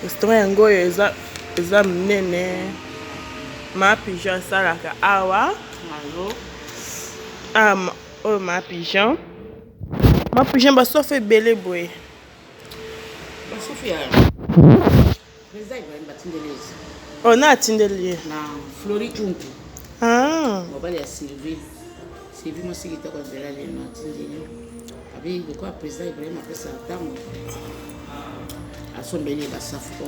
Restaurant yango eza minene. Ma pigeon salaka awa. Oh ma pigeon. Ma pigeon ba sofe belé boy. Ba sofe Président Ibrahim batindelezi. Oh na atindeli. Na Flori Kunku. Mobali ya Sylvie. Sylvie mosiki toko zela le no atindeli. Abi de quoi président Ibrahim après ça tango. Asombeli ba safu.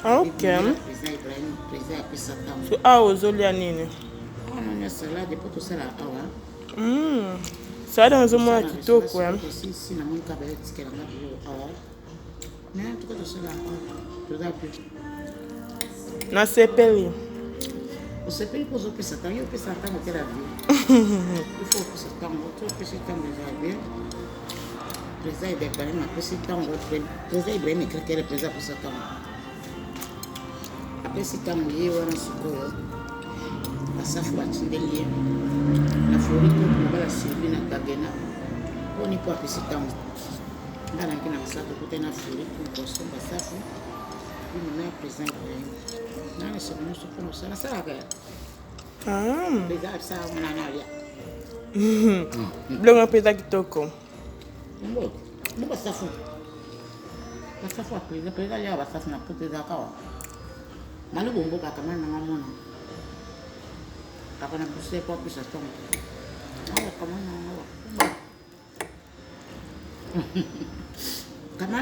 Ok. Président Ibrahim président après ça tango. So ozolia nini? On a salade poto sala awa. Salade nzomona kitoko ya. Si na mon kabele tikela ngabilo awa. Na tuko tosala awa. Na sepeli. O sepeli pozo pesa tango, yo pesa tango te la vie. Il faut pesa tango, tu pesa tango déjà bien. Président Ibrahim a pesa tango, président Ibrahim écrit que le président pesa tango. Après si tango yé wana sikoyo. Basafu batindeli. Na Flori Kunku bala Sylvie na Kagena. Oni po pesa tango. Ndana kina basafu kutena Flori Kunku so basafu. Ni na président Ibrahim. Nana se nous sommes ça ça va. Président ça on a rien. Blonga pesa kitoko. Mo basafu. Basafu après président ya basafu na pote za kawa. Mali bombo kaka mana ngamona. Kaka na buse po pesa tongo. Awa kama na awa. Kama